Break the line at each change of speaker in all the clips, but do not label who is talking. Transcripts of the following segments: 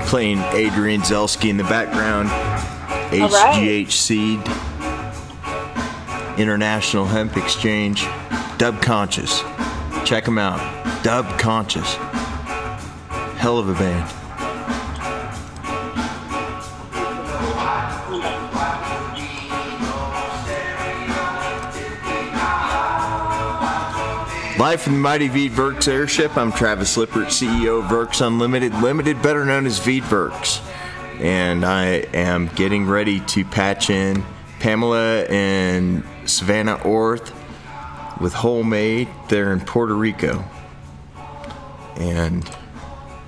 Playing Adrian Zelski in the background.
All right.
HGH Seed. International Hemp Exchange. Dub Conscious. Check them out. Dub Conscious. Hell of a band. Live from the mighty Veedworks Airship, I'm Travis Lippert, CEO of Verks Unlimited, Limited, better known as Veedworks. And I am getting ready to patch in Pamela and Savvy Orth with WholeMade there in Puerto Rico. And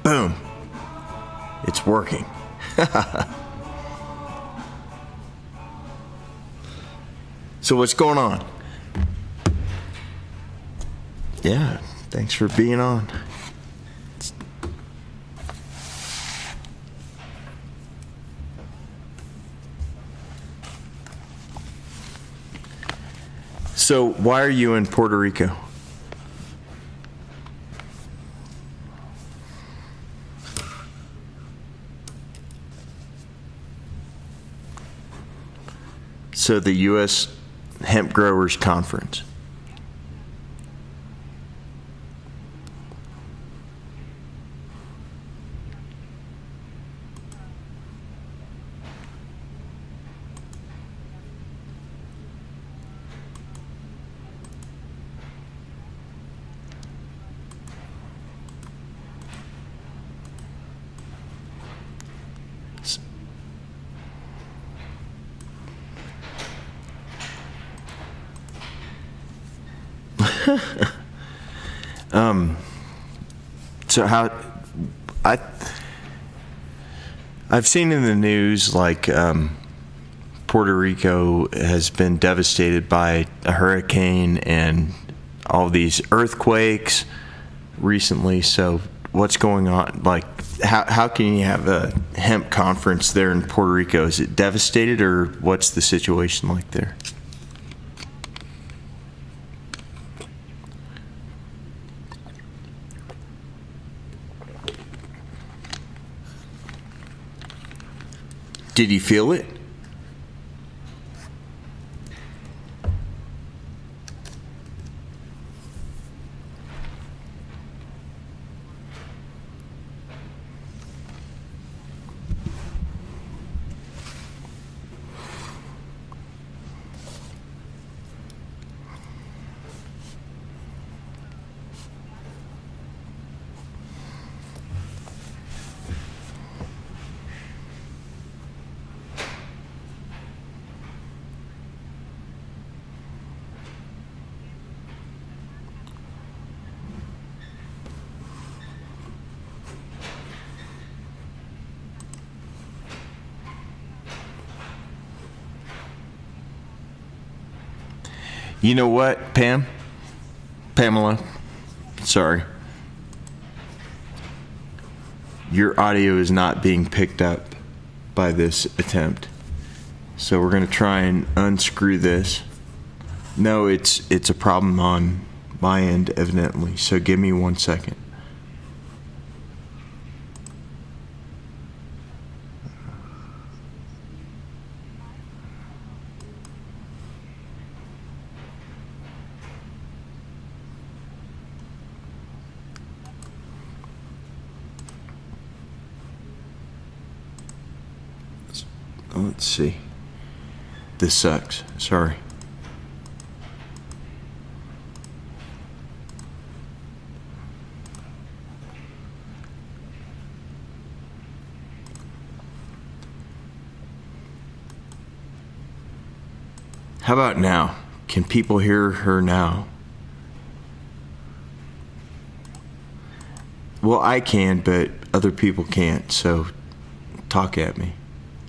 boom, it's working. So what's going on? Yeah, thanks for being on. So, why are you in Puerto Rico? So, the U.S. Hemp Growers Conference. So I've seen in the news like Puerto Rico has been devastated by a hurricane and all these earthquakes recently. So what's going on? Like, how can you have a hemp conference there in Puerto Rico? Is it devastated, or what's the situation like there? Did you feel it? You know what, Pamela, sorry. Your audio is not being picked up by this attempt. So we're going to try and unscrew this. No, it's a problem on my end, evidently. So give me 1 second. Let's see. This sucks. Sorry. How about now? Can people hear her now? Well, I can, but other people can't, so talk at me.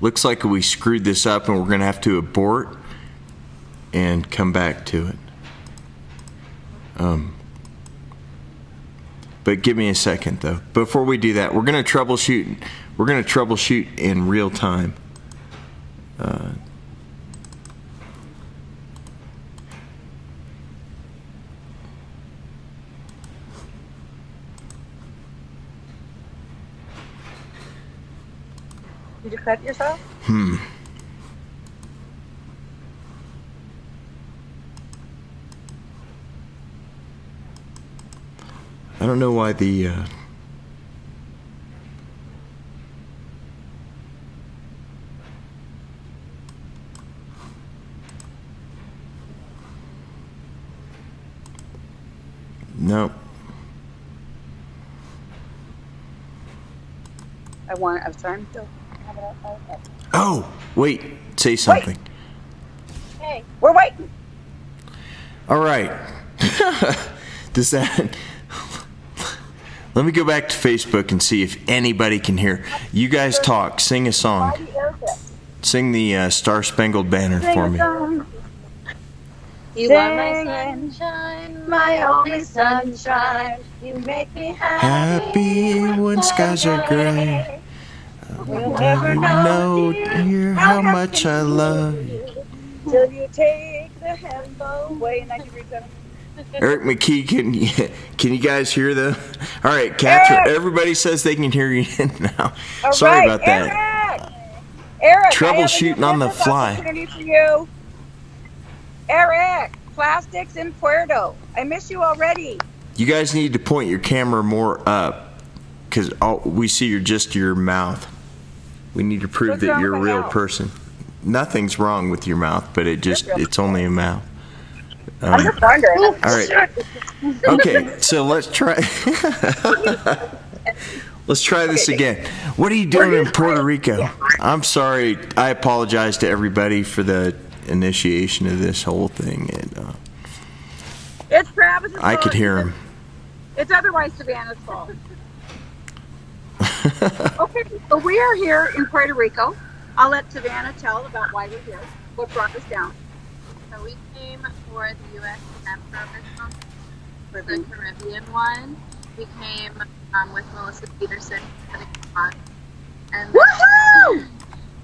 Looks like we screwed this up and we're going to have to abort and come back to it. But give me a second, though. Before we do that, we're going to troubleshoot. We're going to troubleshoot in real time.
Did you cut yourself?
I don't know why the no.
I was trying to have it outside.
Oh, wait. Say something.
Wait. Hey, we're waiting.
All right. Does that... Let me go back to Facebook and see if anybody can hear. You guys talk. Sing a song. Sing the Star Spangled Banner for me.
You are my sunshine, my only sunshine. You make me
Happy when skies are gray.
We'll never know,
dear, how much I love you.
Till you take the hemp away. 1937.
Eric McKee, can you guys hear them? All right, Catherine. Eric! Everybody says they can hear you now.
All
Sorry
right,
about that.
Eric,
troubleshooting on the fly.
For you. Eric, plastics in Puerto. I miss you already.
You guys need to point your camera more up, because we see your mouth. We need to prove that you're a real person. Nothing's wrong with your mouth, but it's only a mouth.
I'm just wondering.
All right. Okay, so let's try. Let's try this again. What are you doing in Puerto Rico? I'm sorry. I apologize to everybody for the initiation of this whole thing. And,
it's Travis's fault.
I could hear him.
It's otherwise Savannah's fault. Okay, so we are here in Puerto Rico. I'll let Savannah tell about why we're here. What brought us down?
So we came for the U.S. Hemp Harvest Conference, for the Caribbean one. We came with Melissa Peterson, and
woohoo!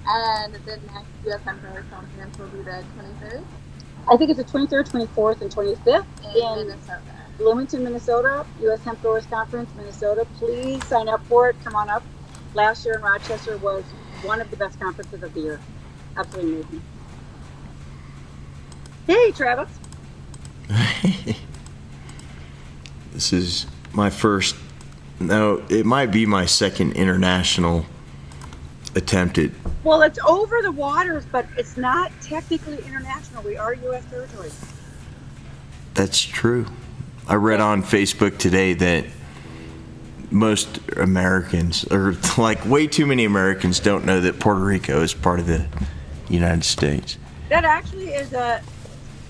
And the next U.S. Hemp Harvest Conference will be the 23rd.
I think it's the 23rd, 24th, and 25th
in Minnesota.
Bloomington, Minnesota, U.S. Hemp Growers Conference, Minnesota. Please sign up for it. Come on up. Last year in Rochester was one of the best conferences of the year. Absolutely amazing. Hey, Travis.
This is my first, no, it might be my second international attempt at.
Well, it's over the waters, but it's not technically international. We are U.S. territory.
That's true. I read on Facebook today that most Americans, or like way too many Americans, don't know that Puerto Rico is part of the United States.
That actually is a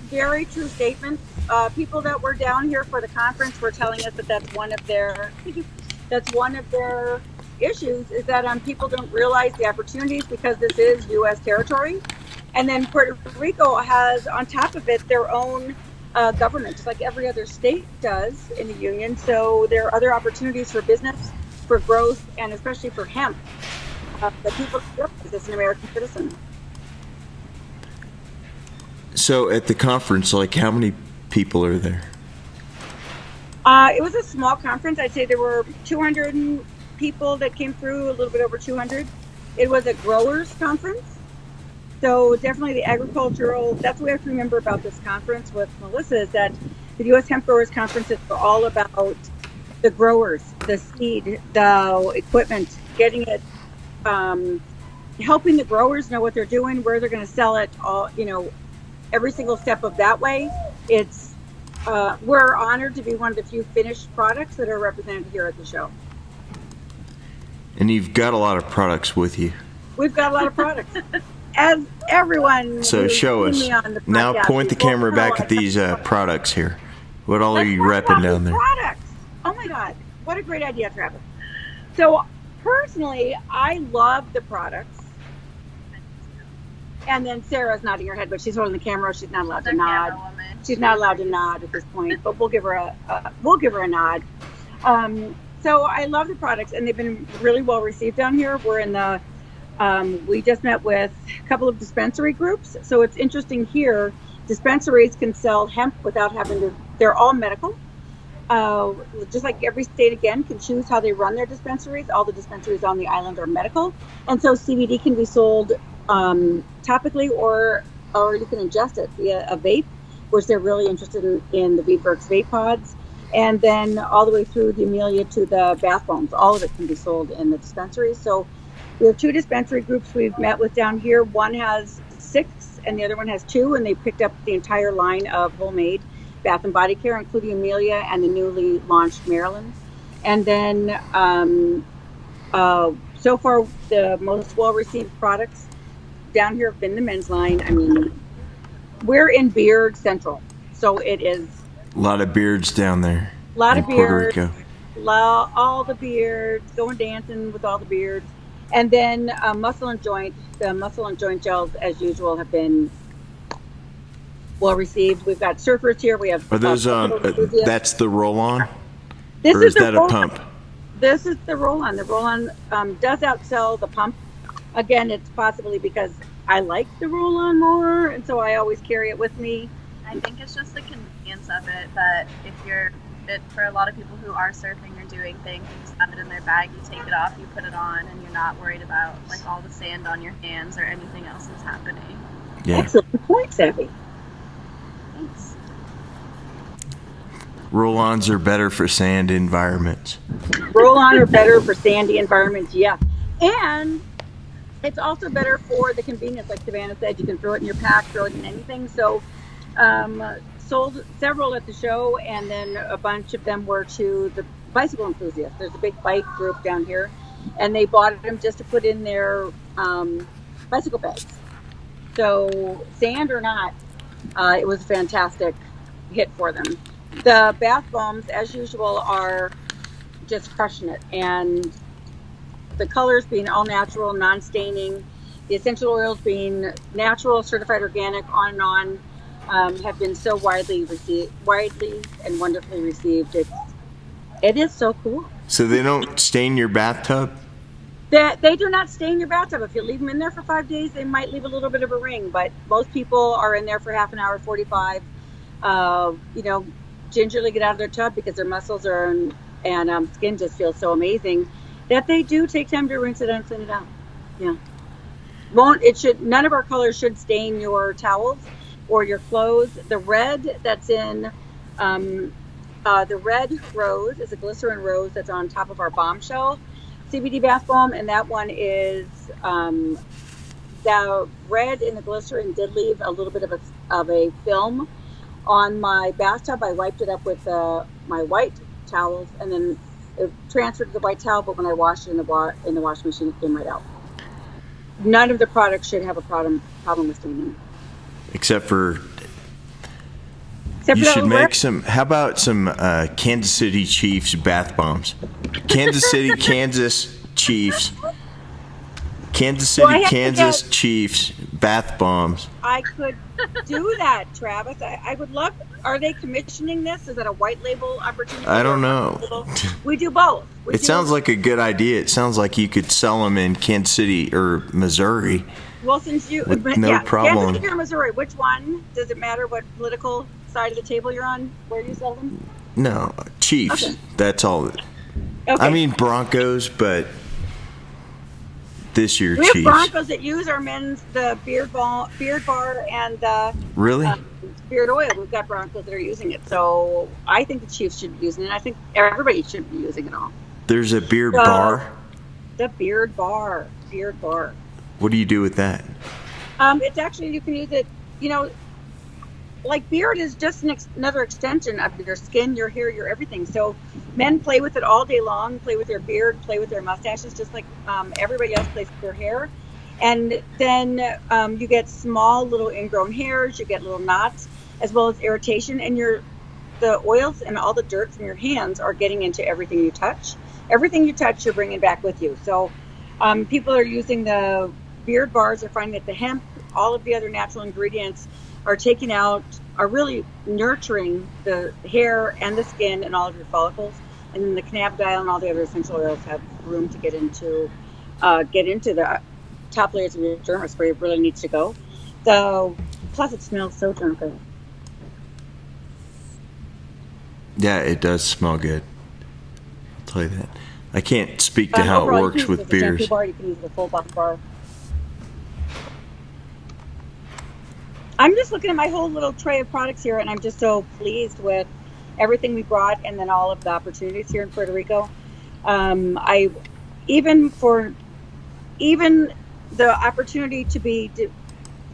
very true statement. People that were down here for the conference were telling us that that's one of their issues, is that people don't realize the opportunities because this is U.S. territory. And then Puerto Rico has, on top of it, their own government, just like every other state does in the union. So there are other opportunities for business, for growth, and especially for hemp that people realize as an American citizen.
So at the conference, like, how many people are there?
It was a small conference. I'd say there were 200 people that came through, a little bit over 200. It was a growers conference. So definitely the agricultural, that's what we have to remember about this conference with Melissa, is that the U.S. Hemp Growers Conference is all about the growers, the seed, the equipment, getting it, helping the growers know what they're doing, where they're going to sell it, all, every single step of that way. It's we're honored to be one of the few finished products that are represented here at the show.
And you've got a lot of products with you.
We've got a lot of products. As everyone.
So show us. Now point the camera back at these products here. What all are you repping down there?
Products. Oh my God. What a great idea, Travis. So personally, I love the products. And then Sarah's nodding her head, but she's holding the camera. She's not allowed to nod. She's not allowed to nod at this point, but we'll give her a nod. So I love the products, and they've been really well received down here. We're in the we just met with a couple of dispensary groups. So it's interesting here. Dispensaries can sell hemp without having to, they're all medical. just like every state again can choose how they run their dispensaries. All the dispensaries on the island are medical, and so CBD can be sold topically, or you can ingest it via a vape, which they're really interested in the VeedWorks vape pods, and then all the way through the Amelia to the bath bombs. All of it can be sold in the dispensaries. So we have 2 dispensary groups we've met with down here. One has 6 and the other one has 2, and they picked up the entire line of WholeMade bath and body care, including Amelia and the newly launched Maryland. And then so far, the most well-received products down here have been the men's line. I mean, we're in Beard Central, so it is
A lot of beards down there.
a lot of
Puerto
beards,
Rico.
all the beards, going dancing with all the beards. And then muscle and joint, the muscle and joint gels, as usual, have been well received. We've got surfers here. We have
Are those that's the roll-on?
This
Or is
the
that a
roll-on.
pump?
This is the roll-on. The roll-on does outsell the pump. Again, it's possibly because I like the roll-on more, and so I always carry it with me.
I think it's just the convenience of it, that if you're for a lot of people who are surfing or doing things, you just have it in their bag, you take it off, you put it on, and you're not worried about like all the sand on your hands or anything else that's happening.
Yeah.
Excellent point, Savvy.
Thanks.
Roll-ons are better for sand environments.
Roll-on are better for sandy environments, yeah. And it's also better for the convenience, like Savannah said. You can throw it in your pack, throw it in anything. So sold several at the show, and then a bunch of them were to the bicycle enthusiasts. There's a big bike group down here, and they bought them just to put in their bicycle bags. So sand or not, it was a fantastic hit for them. The bath bombs, as usual, are just crushing it, and the colors being all natural, non-staining, the essential oils being natural, certified organic, on and on, have been so widely and wonderfully received. It is so cool.
So they don't stain your bathtub?
They do not stain your bathtub. If you leave them in there for 5 days, they might leave a little bit of a ring, but most people are in there for half an hour, 45. Gingerly get out of their tub because their muscles and skin just feel so amazing that they do take time to rinse it out and clean it out. Yeah. None of our colors should stain your towels or your clothes. The red that's in the red rose is a glycerin rose that's on top of our bombshell CBD bath bomb, and that one is the red in the glycerin did leave a little bit of a film on my bathtub. I wiped it up with my white towels, and then it transferred to the white towel, but when I washed it in the washing machine, it came right out. None of the products should have a problem with staining.
Except for you should make some. How about some Kansas City Chiefs bath bombs? Kansas City, Kansas Chiefs. Kansas City, Kansas Chiefs bath bombs.
I could do that, Travis. I would love. Are they commissioning this? Is that a white label opportunity?
I don't know.
We do both.
It sounds like a good idea. It sounds like you could sell them in Kansas City or Missouri.
Well, since you
no problem.
Kansas City or Missouri, which one? Does it matter what political side of the table you're on? Where you sell them?
No, Chiefs. Okay. That's all. Okay. I mean Broncos, but this year Chiefs.
We have Broncos that use our the beard bar and the
really
beard oil. We've got Broncos that are using it, so I think the Chiefs should be using it. I think everybody should be using it all.
There's a beard bar.
The beard bar.
What do you do with that?
It's actually, you can use it, like beard is just another extension of your skin, your hair, your everything. So men play with it all day long, play with their beard, play with their mustaches, just like everybody else plays with their hair. And then you get small little ingrown hairs, you get little knots, as well as irritation, and the oils and all the dirt from your hands are getting into everything you touch. Everything you touch, you're bringing back with you. So people are using the beard bars, are finding that the hemp, all of the other natural ingredients are really nurturing the hair and the skin and all of your follicles. And then the cannabidiol and all the other essential oils have room to get into the top layers of your dermis where it really needs to go. So, plus it smells so darn good.
Yeah, it does smell good. I'll tell you that. I can't speak to how it
Overall, you
works
can use
with
it as a shampoo
beers.
bar, you can use it as a full body bar. I'm just looking at my whole little tray of products here, and I'm just so pleased with everything we brought, and then all of the opportunities here in Puerto Rico. I even the opportunity to be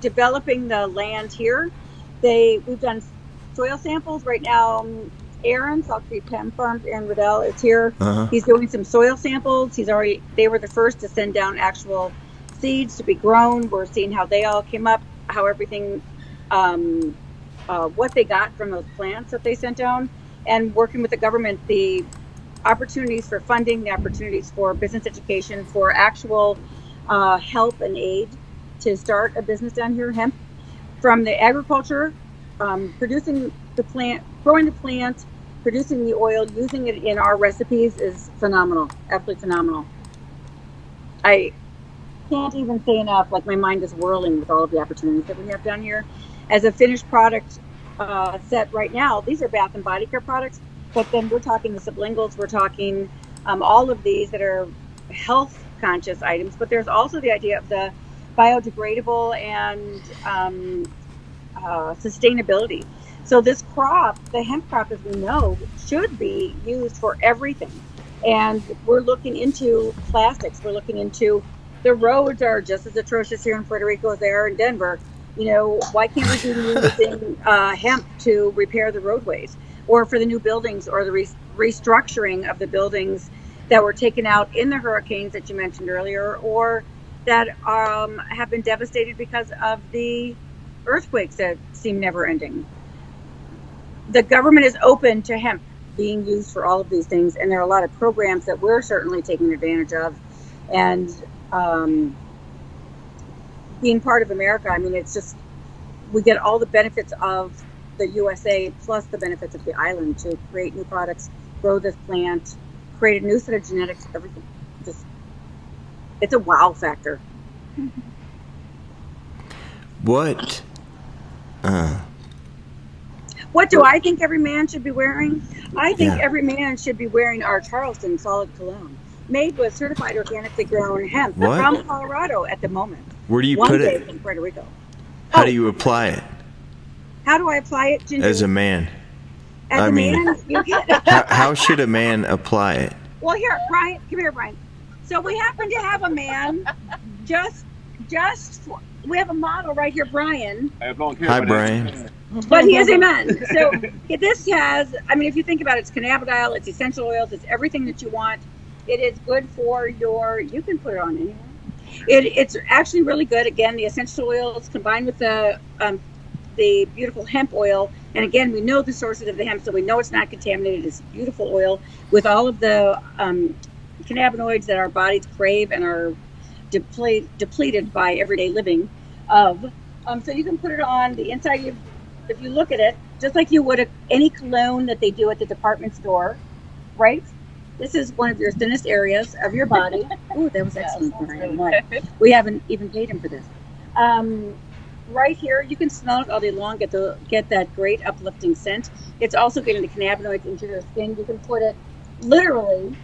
developing the land here. We've done soil samples right now. Aaron, Salt Creek Chem Farms, Aaron Riddell is here.
Uh-huh.
He's doing some soil samples. They were the first to send down actual seeds to be grown. We're seeing how they all came up, how everything, what they got from those plants that they sent down, and working with the government, the opportunities for funding, the opportunities for business education, for actual help and aid to start a business down here, hemp, from the agriculture, producing the plant, growing the plant, producing the oil, using it in our recipes is phenomenal, absolutely phenomenal. I can't even say enough, like my mind is whirling with all of the opportunities that we have down here. As a finished product set right now, these are bath and body care products, but then we're talking the sublinguals, we're talking all of these that are health conscious items, but there's also the idea of the biodegradable and sustainability. So this crop, the hemp crop, as we know, should be used for everything. And we're looking into plastics. We're looking into the roads are just as atrocious here in Puerto Rico as they are in Denver. Why can't we be using hemp to repair the roadways, or for the new buildings, or the restructuring of the buildings that were taken out in the hurricanes that you mentioned earlier, or that have been devastated because of the earthquakes that seem never ending. The government is open to hemp being used for all of these things, and there are a lot of programs that we're certainly taking advantage of. And being part of America, I mean, it's just, we get all the benefits of the USA plus the benefits of the island to create new products, grow this plant, create a new set of genetics, everything. Just, it's a wow factor.
What?
What do I think every man should be wearing? I think
Yeah.
every man should be wearing our Charleston Solid Cologne, made with certified organically grown hemp
What?
from Colorado at the moment.
Where do you
One
put
day
it?
in Puerto Rico.
How do you apply it
How do I apply it, Ginger?
as a man?
As
I
a
mean,
man, you get.
How should a man apply it?
Well, here, Brian, come here, Brian. So we happen to have a man, we have a model right here, Brian.
Hi, Brian.
But he is a man. So this has, I mean, if you think about it, it's cannabidiol, it's essential oils, it's everything that you want. It is good for you can put it on anywhere. It's actually really good. Again, the essential oils combined with the beautiful hemp oil. And again, we know the sources of the hemp, so we know it's not contaminated. It's beautiful oil with all of the cannabinoids that our bodies crave and are depleted by everyday living of. So you can put it on the inside. If you look at it, just like you would any cologne that they do at the department store, right? This is one of your thinnest areas of your body. Oh, that was excellent, Brian. We haven't even paid him for this. Right here, you can smell it all day long, get that great uplifting scent. It's also getting the cannabinoids into your skin. You can put it literally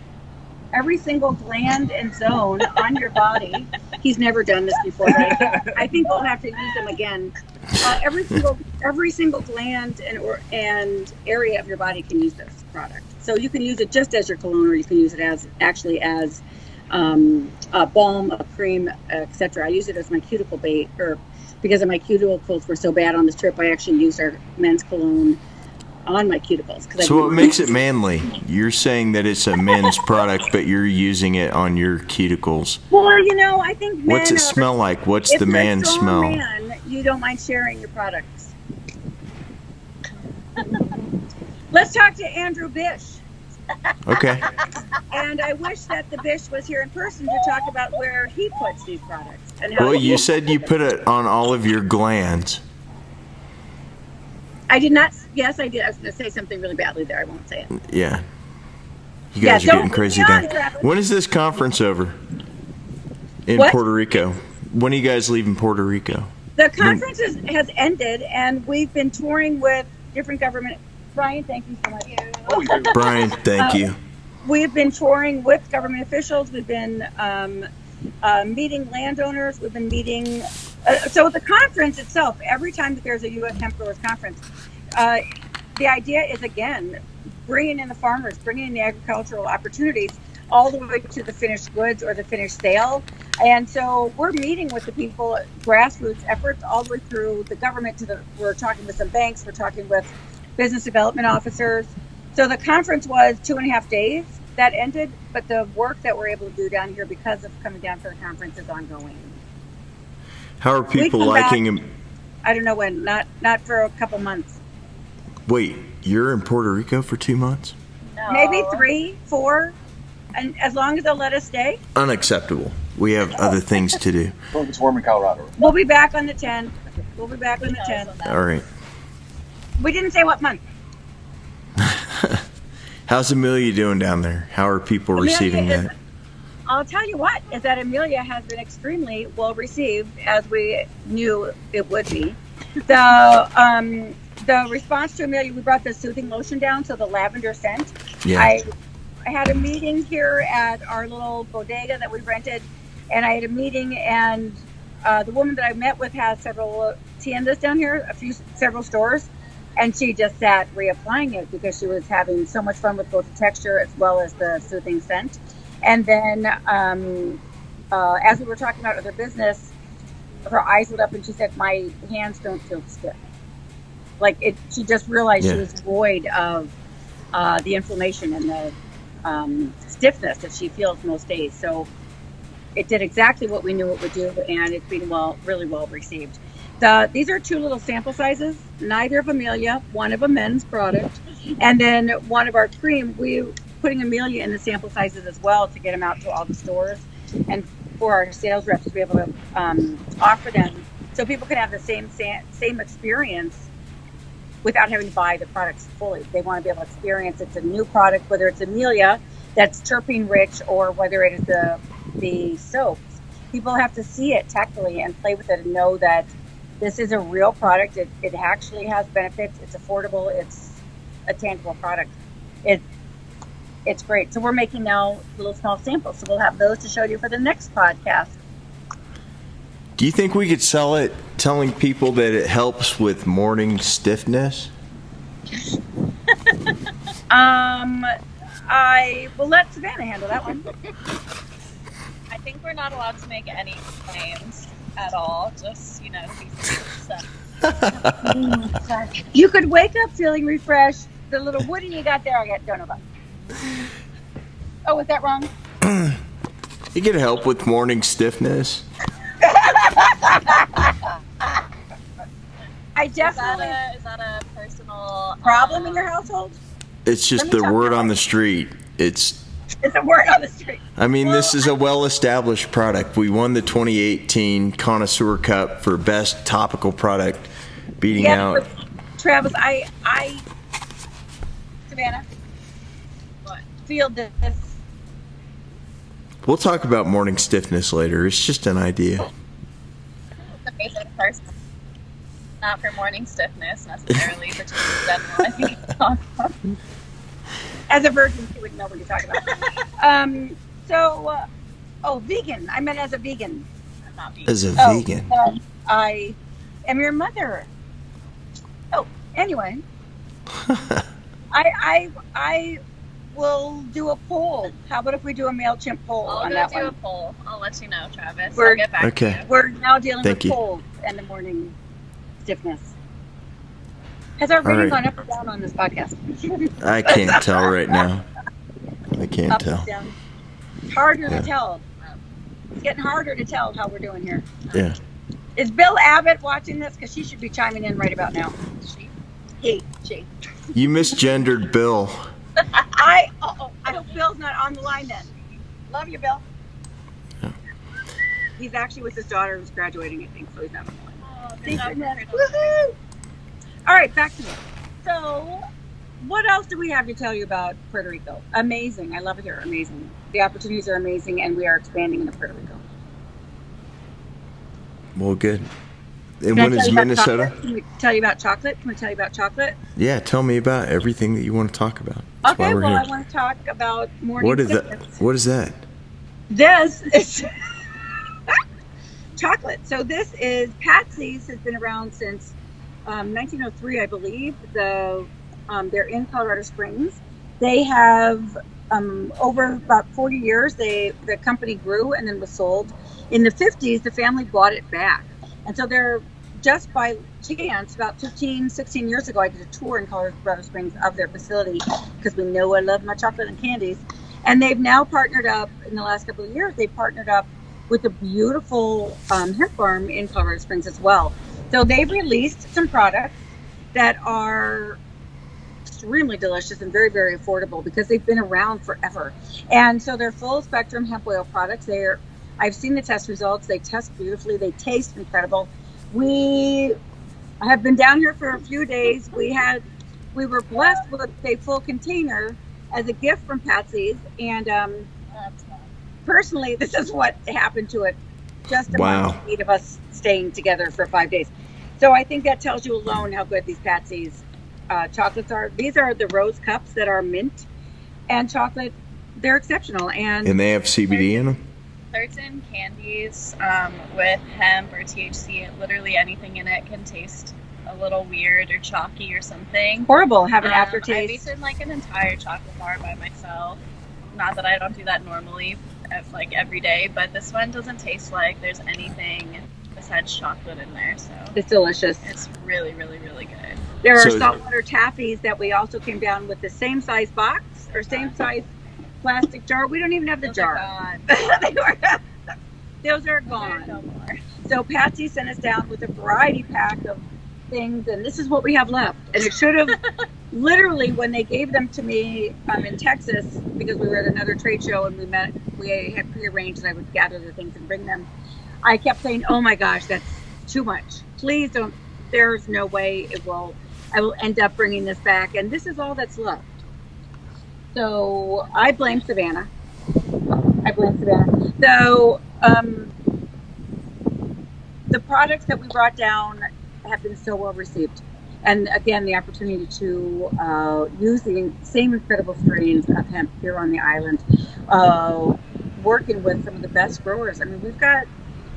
every single gland and zone on your body. He's never done this before, but I think we'll have to use them again. Every single gland and area of your body can use this product. So you can use it just as your cologne, or you can use it as a balm, a cream, etc. I use it as my cuticle bait, or because of my cuticles were so bad on this trip, I actually used our men's cologne on my cuticles.
So what makes it manly? You're saying that it's a men's product, but you're using it on your cuticles.
Well, I think men
What's it smell like? What's
if
the
you're
man
a strong
smell?
Man, you don't mind sharing your products. Let's talk to Andrew Bish.
Okay.
And I wish that the Bish was here in person to talk about where he puts these products. And how
Well, you said you put it on all of your glands.
I did not. Yes, I did. I was going to say something really badly there. I won't say it.
Yeah. You guys are
don't
getting
put
crazy
me on,
down.
Travis.
When is this conference over? In
What?
Puerto Rico. When are you guys leaving Puerto Rico?
The conference has ended, and we've been touring with different government Brian, thank you so much.
Brian, thank you.
We've been touring with government officials. We've been meeting landowners. We've been meeting. So the conference itself, every time that there's a U.S. Hemp Growers Conference, the idea is, again, bringing in the farmers, bringing in the agricultural opportunities all the way to the finished goods or the finished sale. And so we're meeting with the people, grassroots efforts, all the way through the government we're talking with some banks, we're talking with business development officers. So the conference was 2.5 days that ended, but the work that we're able to do down here because of coming down for the conference is ongoing.
How are people liking him?
I don't know when, not for a couple months.
Wait, you're in Puerto Rico for 2 months?
No.
Maybe 3, 4, and as long as they'll let us stay.
Unacceptable. We have other things to do.
Well, it's warm in Colorado.
We'll be back on the 10th. We'll be back on the 10th.
All right.
We didn't say what month.
How's Amelia doing down there? How are people receiving that?
I'll tell you what, is that Amelia has been extremely well received, as we knew it would be. The response to Amelia, we brought the soothing lotion down, so the lavender scent.
Yeah.
I had a meeting here at our little bodega that we rented, and I had a meeting, and the woman that I met with has several tiendas down here, several stores, and she just sat reapplying it because she was having so much fun with both the texture as well as the soothing scent. And then as we were talking about other business, her eyes lit up and she said, my hands don't feel stiff. She just realized she was void of the inflammation and the stiffness that she feels most days. So it did exactly what we knew it would do, and it's been really well received. These are 2 little sample sizes, neither of Amelia, one of a men's product, and then one of our cream. We're putting Amelia in the sample sizes as well to get them out to all the stores and for our sales reps to be able to offer them so people can have the same experience without having to buy the products fully. They want to be able to experience it's a new product, whether it's Amelia that's terpene rich or whether it is the soaps. People have to see it tactily and play with it and know that this is a real product. It actually has benefits. It's affordable. It's a tangible product. It's great. So we're making now little small samples. So we'll have those to show you for the next podcast.
Do you think we could sell it telling people that it helps with morning stiffness?
I will let Savannah handle that one.
I think we're not allowed to make any claims at all. Just, stuff.
You could wake up feeling refreshed. The little woody you got there, I don't know about. Oh, was that wrong?
You can help with morning stiffness.
I definitely.
Is that a personal
problem in your household?
It's just the word on the street. It's
a word on the street.
I mean, this is a well-established product. We won the 2018 Connoisseur Cup for best topical product, beating out.
Travis, Savannah, feel this.
We'll talk about morning stiffness later. It's just an idea.
It's amazing person. Not for morning stiffness necessarily, but just in general. I think it's awesome.
As a virgin, she wouldn't know what you're talking about. Vegan. I meant as a vegan.
I'm not vegan.
As a vegan.
I am your mother. Oh, anyway. I will do a poll. How about if we do a MailChimp poll on that one?
I'll do a poll. I'll let you know, Travis.
I'll
get back to you.
We're now dealing
Thank
with
you.
colds and the morning stiffness. Has our rating gone up or down on this podcast?
I can't tell right now. I can't
Up
tell.
and down. Harder to tell. It's getting harder to tell how we're doing here.
Yeah.
Is Bill Abbott watching this? Because she should be chiming in right about now. She.
You misgendered Bill.
I hope Bill's not on the line then. Love you, Bill.
Yeah.
He's actually with his daughter who's graduating, I think, so he's not on the line.
Oh, good job.
Woohoo! All right, back to me. So, what else do we have to tell you about Puerto Rico? Amazing. I love it here. Amazing. The opportunities are amazing, and we are expanding into Puerto Rico.
Well, good. And
Can I
when
tell
is
you about
Minnesota?
chocolate? Can we tell you about chocolate? Can we tell you about chocolate?
Yeah, tell me about everything that you want to talk about. That's why
Okay,
we're
well,
here.
I want to talk about morning
What is that?
sickness.
What is that?
This is chocolate. So this is Patsy's. Has been around since 1903, I believe. They're in Colorado Springs. They have over about 40 years. The company grew and then was sold. In the 50s, the family bought it back, and so they're just by chance about 15, 16 years ago. I did a tour in Colorado Springs of their facility because we know I love my chocolate and candies. And they've now partnered up in the last couple of years. They've partnered up with a beautiful hemp farm in Colorado Springs as well. So they've released some products that are extremely delicious and very, very affordable because they've been around forever. And so they're full spectrum hemp oil products. I've seen the test results. They test beautifully. They taste incredible. We have been down here for a few days. We were blessed with a full container as a gift from Patsy's, and personally, this is what happened to it. Just a
Wow.
month, 8 of us staying together for 5 days. So I think that tells you alone how good these Patsy's chocolates are. These are the rose cups that are mint and chocolate. They're exceptional, and
And they have CBD in them?
Certain candies with hemp or THC, literally anything in it can taste a little weird or chalky or something.
horrible. Have an
I've
aftertaste.
eaten like an entire chocolate bar by myself. Not that I don't do that normally, like every day, but this one doesn't taste like there's anything besides chocolate in there. So
It's delicious.
it's really, really, really good.
There are
So-
saltwater taffies that we also came down with the same size box or same size plastic jar. We don't even have the
Those are
jar.
gone.
Those are
They're
gone.
no more.
So Patsy sent us down with a variety pack of things, and this is what we have left. And it should have literally, when they gave them to me in Texas, because we were at another trade show and we had prearranged that I would gather the things and bring them. I kept saying, "Oh my gosh, that's too much. Please don't. There's no way I will end up bringing this back." And this is all that's left. So I blame Savannah. So the products that we brought down have been so well received. And again, the opportunity to use the same incredible strains of hemp here on the island, working with some of the best growers. I mean, we've got,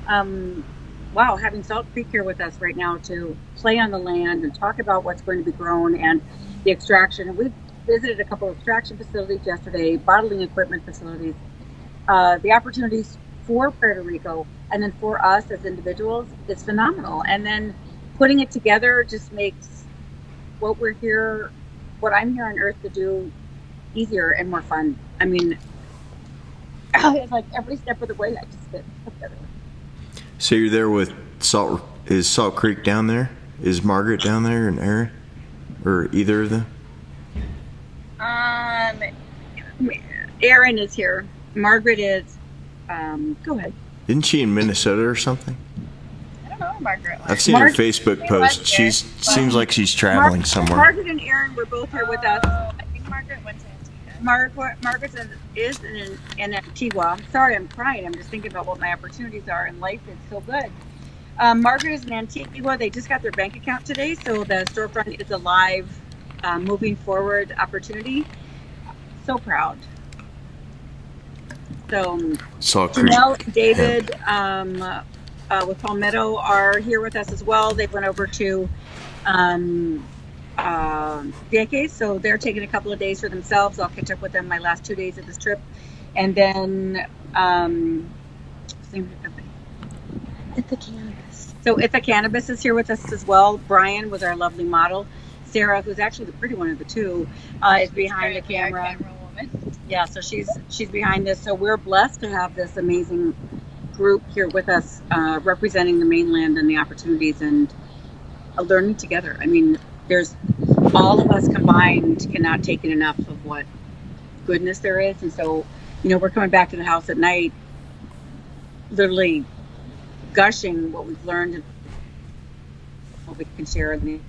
having Salt Creek here with us right now to play on the land and talk about what's going to be grown and the extraction. We've visited a couple of extraction facilities yesterday, bottling equipment facilities. The opportunities for Puerto Rico and then for us as individuals is phenomenal. And then putting it together just makes what I'm here on Earth to do easier and more fun. I mean, it's like every step of the way I just get together.
So you're there with is Salt Creek down there? Is Margaret down there and Aaron? Or either of them?
Erin is here. Margaret is, go ahead.
Isn't she in Minnesota or something?
I don't know where Margaret went.
I've seen her
Margaret-
Facebook
She
post.
was here,
Seems like she's traveling somewhere.
Margaret and Erin were both here with us.
I think Margaret went to Antigua.
Margaret is in Antigua. Sorry, I'm crying. I'm just thinking about what my opportunities are in life. It's so good. Margaret is in Antigua. They just got their bank account today, so the storefront is a live, moving forward opportunity. So proud. So
Salt Creek.
Janelle and David with Palmetto are here with us as well. They've went over to Vieques, so they're taking a couple of days for themselves. I'll catch up with them my last 2 days of this trip. And then same company. It's a Cannabis. So It's a Cannabis is here with us as well. Brian was our lovely model. Sarah, who's actually the pretty one of the two, is behind the camera.
Camera woman.
Yeah, so she's behind this. So we're blessed to have this amazing group here with us, representing the mainland and the opportunities and learning together. I mean, there's all of us combined cannot take it enough of what goodness there is. And so, we're coming back to the house at night, literally gushing what we've learned and what we can share. And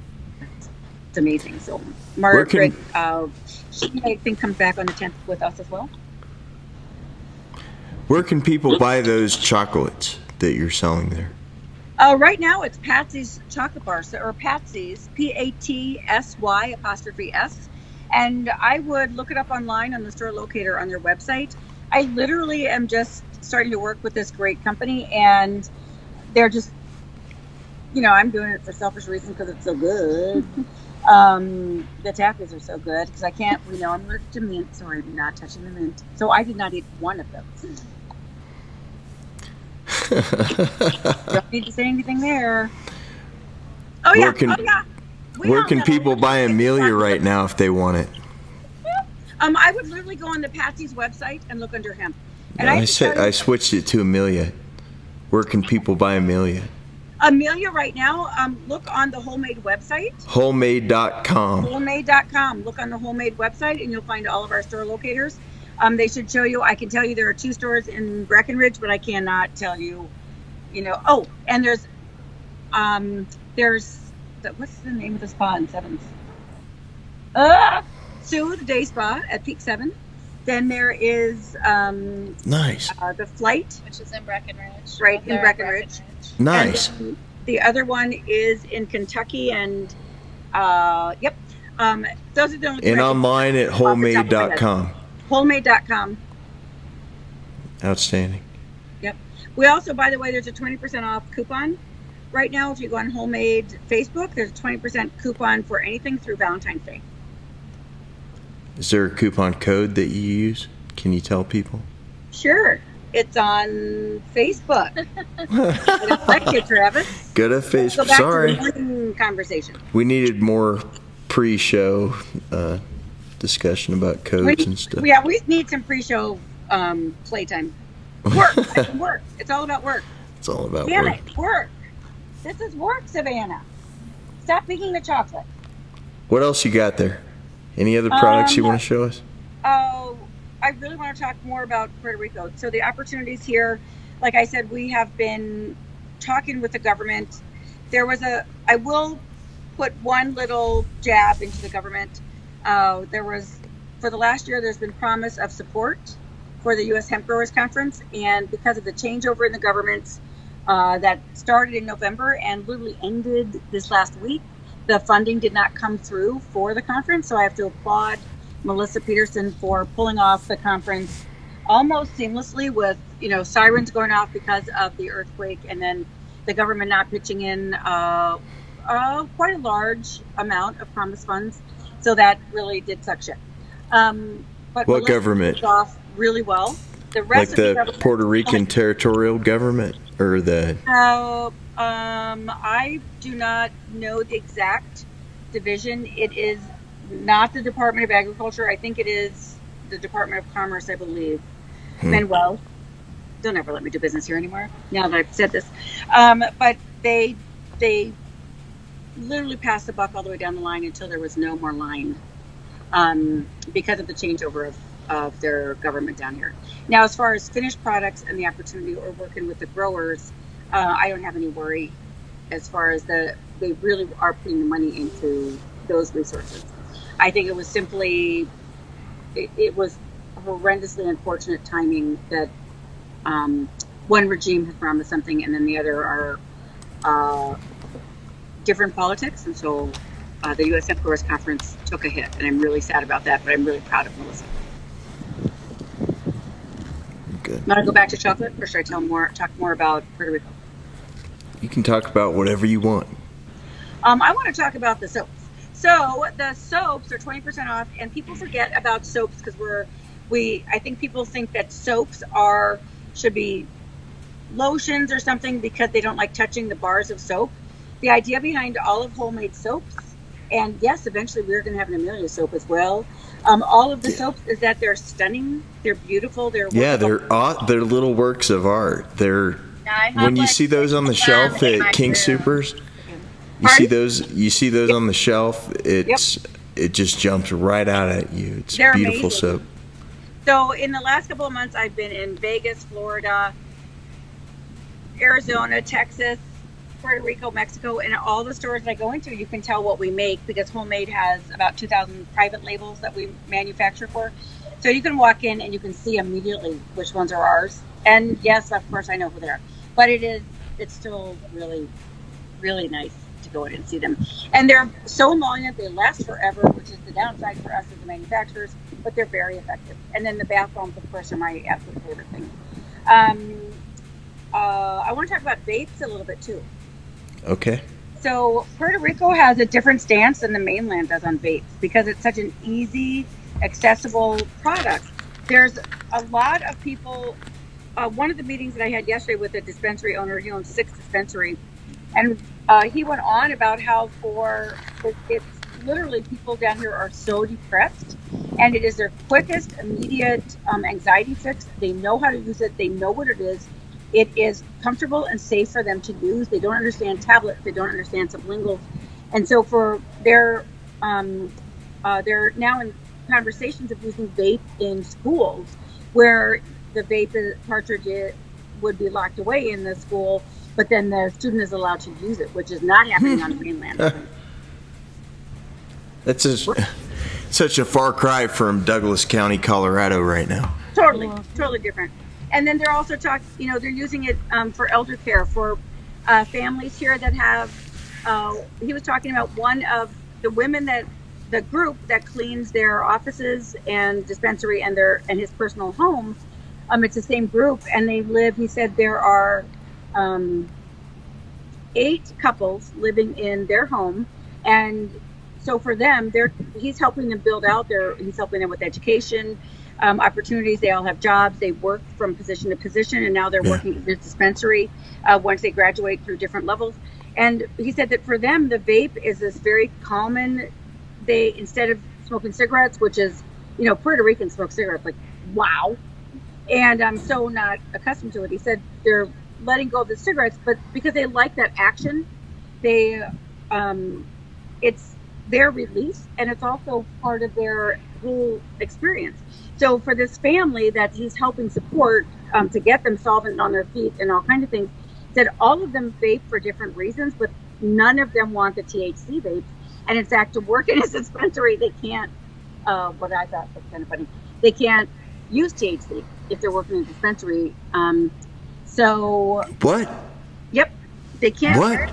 it's amazing. So Margaret, she I think comes back on the 10th with us as well.
Where can people buy those chocolates that you're selling there?
Right now it's Patsy's Chocolate Bar, or Patsy's, PATSY''S. And I would look it up online on the store locator on their website. I literally am just starting to work with this great company, and they're just, I'm doing it for selfish reasons because it's so good. The taffies are so good because I can't, I'm allergic to mint, so I'm not touching the mint. So I did not eat one of them. Don't need to say anything there.
Where can people buy Amelia right now if they want it?
I would literally go on the Patsy's website and look under hemp. And
I switched it to Amelia. Where can people buy Amelia?
Amelia right now, look on the WholeMade website.
WholeMade.com.
WholeMade.com. Look on the WholeMade website and you'll find all of our store locators. They should show you. I can tell you there are 2 stores in Breckenridge, but I cannot tell you, Oh, and there's what's the name of the spa in 7th? Soothe Day Spa at Peak 7. Then there is
nice.
The Flight,
which is in Breckenridge.
Right, in Breckenridge.
Nice.
The other one is in Kentucky, and those are the only.
And online at WholeMade.com.
WholeMade.com.
Outstanding.
Yep. We also, by the way, there's a 20% off coupon right now. If you go on WholeMade Facebook, there's a 20% coupon for anything through Valentine's Day.
Is there a coupon code that you use? Can you tell people?
Sure. It's on Facebook. I don't like you, Travis.
Go to Facebook.
Go back
Sorry.
to the morning conversation.
We needed more pre-show discussion about codes and stuff.
Yeah, we need some pre-show playtime. Work. Work. It's all about work.
It's all about
Damn
work.
it. Work. This is work, Savannah. Stop picking the chocolate.
What else you got there? Any other products you want to show us?
Oh, I really want to talk more about Puerto Rico. So the opportunities here, like I said, we have been talking with the government. I will put one little jab into the government. For the last year, there's been promise of support for the U.S. Hemp Growers Conference. And because of the changeover in the government that started in November and literally ended this last week, the funding did not come through for the conference. So I have to applaud Melissa Peterson for pulling off the conference almost seamlessly with, sirens going off because of the earthquake and then the government not pitching in quite a large amount of promised funds. So that really did suck shit. But
what
Melissa
government?
pulled off really well. The rest
Like
of
the
government,
Puerto Rican territorial government or the...
I do not know the exact division. It is not the Department of Agriculture. I think it is the Department of Commerce, I believe. Manuel, don't ever let me do business here anymore, now that I've said this. But they literally passed the buck all the way down the line until there was no more line because of the changeover of their government down here. Now, as far as finished products and the opportunity or working with the growers, I don't have any worry as far as they really are putting the money into those resources. I think it was simply, it was horrendously unfortunate timing that one regime has promised something and then the other are different politics. And so the U.S. Hemp Growers Conference took a hit, and I'm really sad about that, but I'm really proud of Melissa.
Good.
Want to go back to chocolate, or should I talk more about Puerto Rico?
You can talk about whatever you want.
I want to talk about the soaps. So the soaps are 20% off, and people forget about soaps because I think people think that soaps should be lotions or something because they don't like touching the bars of soap. The idea behind all of WholeMade soaps, and yes, eventually we're going to have an Amelia soap as well. All of the soaps is that they're stunning, they're beautiful, they're
little works of art. When you see those on the shelf at King Supers, you see those on the shelf. It just jumps right out at you. It's
they're
beautiful
amazing.
soap.
So in the last couple of months, I've been in Vegas, Florida, Arizona, Texas, Puerto Rico, Mexico, and all the stores I go into, you can tell what we make because WholeMade has about 2,000 private labels that we manufacture for. So you can walk in and you can see immediately which ones are ours. And yes, of course, I know who they are. But it's still really, really nice to go in and see them. And they're so emollient, they last forever, which is the downside for us as the manufacturers, but they're very effective. And then the bath bombs, of course, are my absolute favorite thing. I want to talk about vapes a little bit too.
Okay.
So Puerto Rico has a different stance than the mainland does on vapes because it's such an easy, accessible product. There's a lot of people. One of the meetings that I had yesterday with a dispensary owner, he owns 6 dispensaries, and he went on about how it's literally people down here are so depressed, and it is their quickest, immediate anxiety fix. They know how to use it. They know what it is. It is comfortable and safe for them to use. They don't understand tablets. They don't understand sublinguals. And so they're now in conversations of using vape in schools where the vape cartridge would be locked away in the school, but then the student is allowed to use it, which is not happening on the mainland.
That's such a far cry from Douglas County, Colorado right now.
Totally different. And then they're also they're using it for elder care, for families here that have, he was talking about one of the women the group that cleans their offices and dispensary and his personal home. It's the same group, and he said there are 8 couples living in their home. And so for them, he's helping them build out he's helping them with education, opportunities. They all have jobs. They work from position to position, and now they're working in this dispensary once they graduate through different levels. And he said that for them, the vape is this very common. They, instead of smoking cigarettes, which is, Puerto Ricans smoke cigarettes, like, wow. And I'm so not accustomed to it. He said they're letting go of the cigarettes, but because they like that action, it's their release, and it's also part of their whole experience. So for this family that he's helping support to get them solvent on their feet and all kinds of things, said all of them vape for different reasons, but none of them want the THC vapes. And in fact, to work in a dispensary, they can't, what I thought was kind of funny, they can't use THC if they're working in a dispensary. So
what?
Yep, they can't.
What?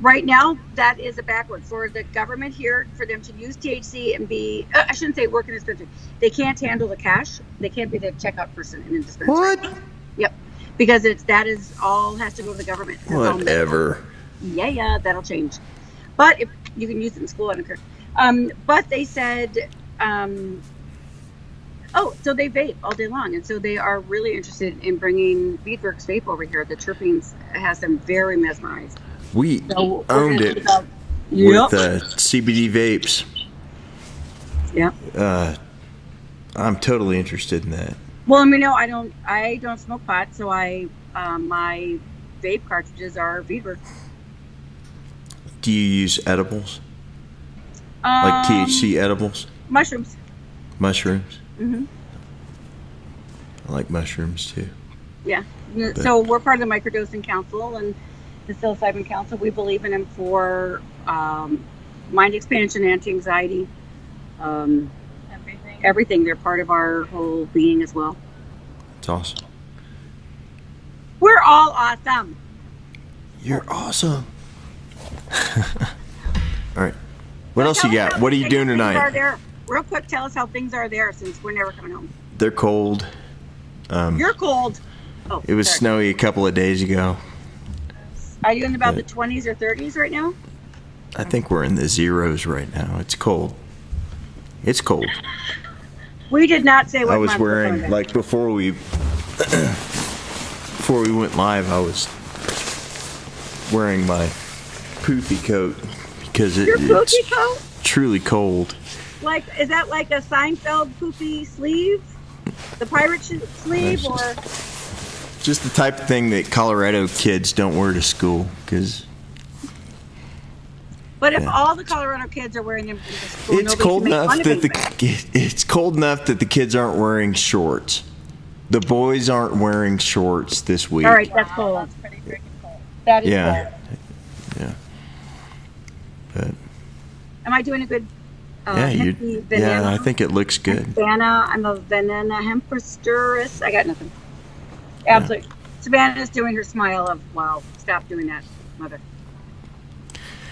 Right now, that is a backward for the government here, for them to use THC and be, I shouldn't say work in a dispensary. They can't handle the cash. They can't be the checkout person in a dispensary.
What?
Yep, because that is all has to go to the government.
Whatever.
Yeah, that'll change. But if you can use it in school, I don't care. But they said, so they vape all day long. And so they are really interested in bringing Beadworks vape over here. The terpenes has them very mesmerized.
We owned it with CBD vapes.
Yeah.
I'm totally interested in that.
Well, I don't smoke pot, so my vape cartridges are Beadworks.
Do you use edibles? Like THC edibles?
Mushrooms.
Mushrooms?
Mm-hmm.
I like mushrooms too.
Yeah. So we're part of the Microdosing Council and the Psilocybin Council. We believe in them for mind expansion, anti-anxiety, everything. They're part of our whole being as well.
It's awesome.
We're all awesome.
You're awesome. All right. What else you got? What are you doing tonight?
Real quick, tell us how things are there since we're never coming home.
They're cold.
You're cold. Oh,
it was snowy a couple of days ago.
Are you in about the 20s or 30s right now?
I think we're in the zeros right now. It's cold. It's cold.
We did not say what
I was
month
wearing, like, before we went live, I was wearing my poofy coat because it's
coat?
Truly cold.
Like, is that like a Seinfeld poofy sleeve? The pirate sleeve, or
just the type of thing that Colorado kids don't wear to school?
But if all the Colorado kids are wearing them to school,
it's cold enough that the kids aren't wearing shorts. The boys aren't wearing shorts this week.
All right, that's cold. That's pretty freaking cold. That is cold.
Yeah. But
am I doing a good?
I think it looks good.
I'm a Venena hempesterus. I got nothing. Absolutely. Savannah's doing her smile of, wow, stop doing that, mother.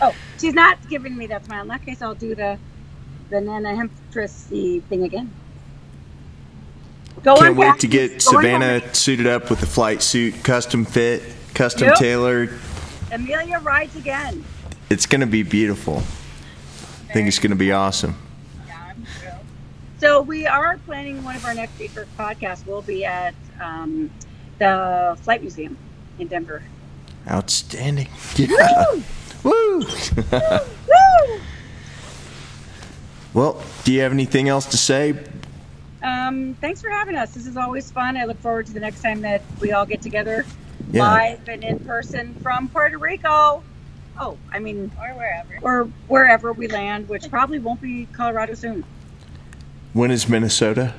Oh, she's not giving me that smile. In that case, I'll do the banana hemp-tressy thing again.
Can't wait to get Savannah suited up with a flight suit, custom fit, custom tailored.
Amelia rides again.
It's going to be beautiful. I think it's going to be awesome.
Yeah, I'm thrilled.
So we are planning one of our next feature podcasts will be at the Flight Museum in Denver.
Outstanding. Yeah. Woo!
Woo!
Well, do you have anything else to say?
Thanks for having us. This is always fun. I look forward to the next time that we all get together
Yeah.
live and in person from Puerto Rico. Oh, I mean,
Or wherever.
or wherever we land, which probably won't be Colorado soon.
When is Minnesota?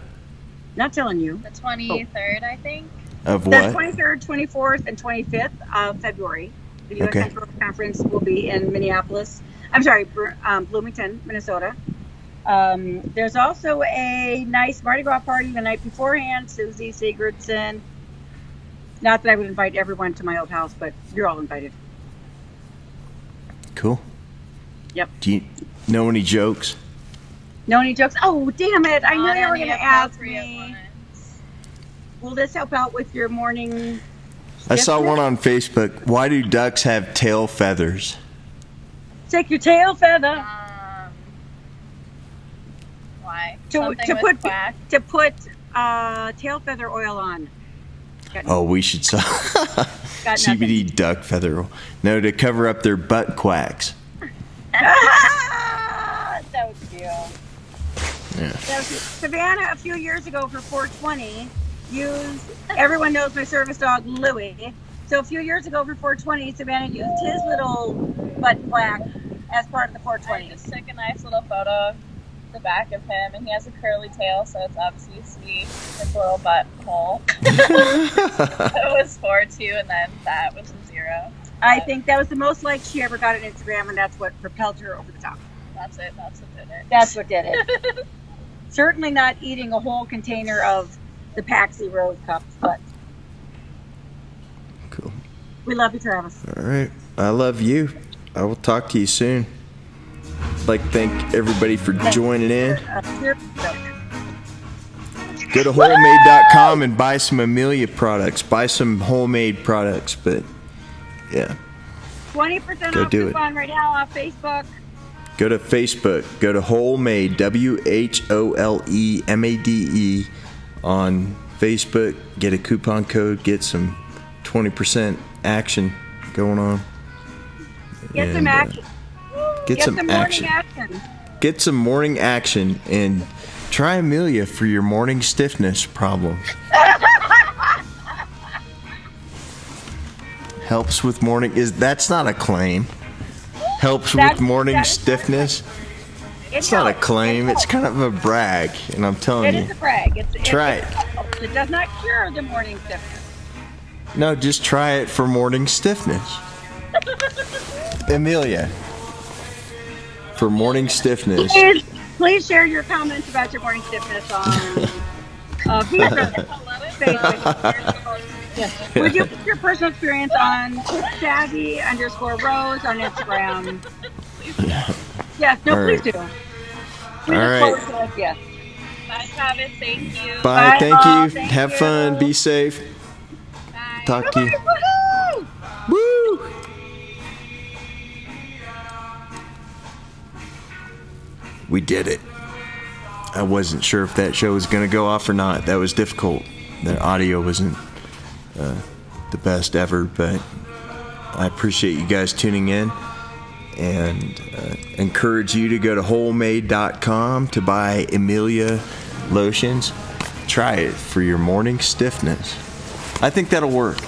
Not telling you.
The 23rd, I think.
Of
The
what?
23rd, 24th, and 25th of February. The U.S.
Okay.
Central Conference will be in Minneapolis. I'm sorry, Bloomington, Minnesota. There's also a nice Mardi Gras party the night beforehand. Susie Sigurdson. Not that I would invite everyone to my old house, but you're all invited.
Cool.
Yep.
Do you know any jokes?
Know any jokes? Oh, damn it. I knew
Not
you were
any
going to ask
appropriate
me.
ones.
Will this help out with your morning?
I saw
stiffness?
one on Facebook. Why do ducks have tail feathers?
Take your tail feather
Why?
to
Something with
put
quack.
to put tail feather oil on. Got
Oh, we should sell
got
CBD duck feather oil. No, to cover up their butt quacks.
that was cute.
Yeah.
So, Savannah, a few years ago for 420, used, everyone knows my service dog, Louie. So a few years ago for 420, Savannah used his little butt quack as part of the
I
420.
just took a nice little photo of the back of him, and he has a curly tail, so it's obviously you see his little butt hole. It was 4.2, and then that was a 0.
I think that was the most likes she ever got on Instagram, and that's what propelled her over the top.
That's it. That's what did it.
That's what did it. Certainly not eating a whole container of the Paxi Rose cups, but
Cool.
we love you, Travis.
All right. I love you. I will talk to you soon. I'd like to thank everybody for joining in. Go to WholeMade.com and buy some Amelia products. Buy some WholeMade products. But, yeah.
20%
Go
off
do it.
coupon right now off Facebook.
Go to Facebook. Go to WholeMade, WholeMade on Facebook. Get a coupon code. Get some 20% action going on.
Get some
And,
action.
Get some
morning
action.
action.
Get some morning action and try Amelia for your morning stiffness problems. Helps with morning that's not a claim. Helps with morning stiffness. It's not a claim. It's kind of a brag, and I'm telling
It
you.
is a brag.
Try it.
It does not cure the morning stiffness.
No, just try it for morning stiffness. Amelia, for morning stiffness.
Please share your comments about your morning stiffness on Facebook. Yes. Would you put your personal experience on Savvy_Rose on Instagram? Yes, no,
All
please
right.
do.
All right.
Yes.
Bye, Travis. Thank you.
Bye.
Bye,
Thank
all.
you.
Thank
Have
you.
fun. Be safe.
Bye.
Talk to you.
Woohoo!
Woo! We did it. I wasn't sure if that show was going to go off or not. That was difficult. The audio wasn't the best ever, but I appreciate you guys tuning in and encourage you to go to WholeMade.com to buy Amelia lotions. Try it for your morning stiffness. I think that'll work.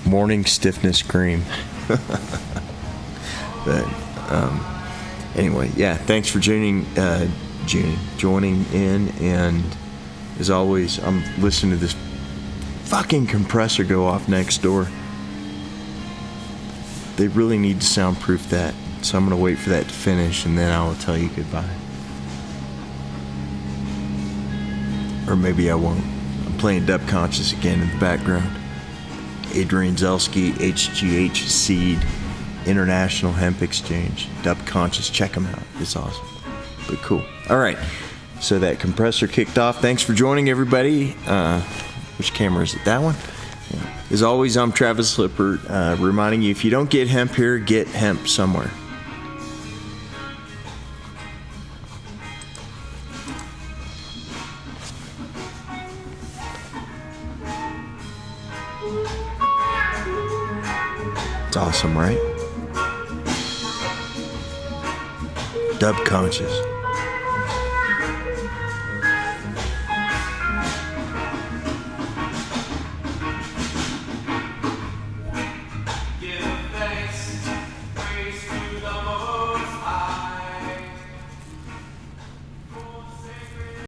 Morning stiffness cream. But anyway, yeah. Thanks for joining in, and as always, I'm listening to this fucking compressor go off next door. They really need to soundproof that, so I'm gonna wait for that to finish, and then I will tell you goodbye. Or maybe I won't. I'm playing Dub Conscious again in the background. Adrian Zelski, HGH Seed, International Hemp Exchange, Dub Conscious. Check them out. It's awesome. But cool. All right. So that compressor kicked off. Thanks for joining, everybody. Which camera is it? That one? Yeah. As always, I'm Travis Lippert, reminding you, if you don't get hemp here, get hemp somewhere. It's awesome, right? Dub Conscious.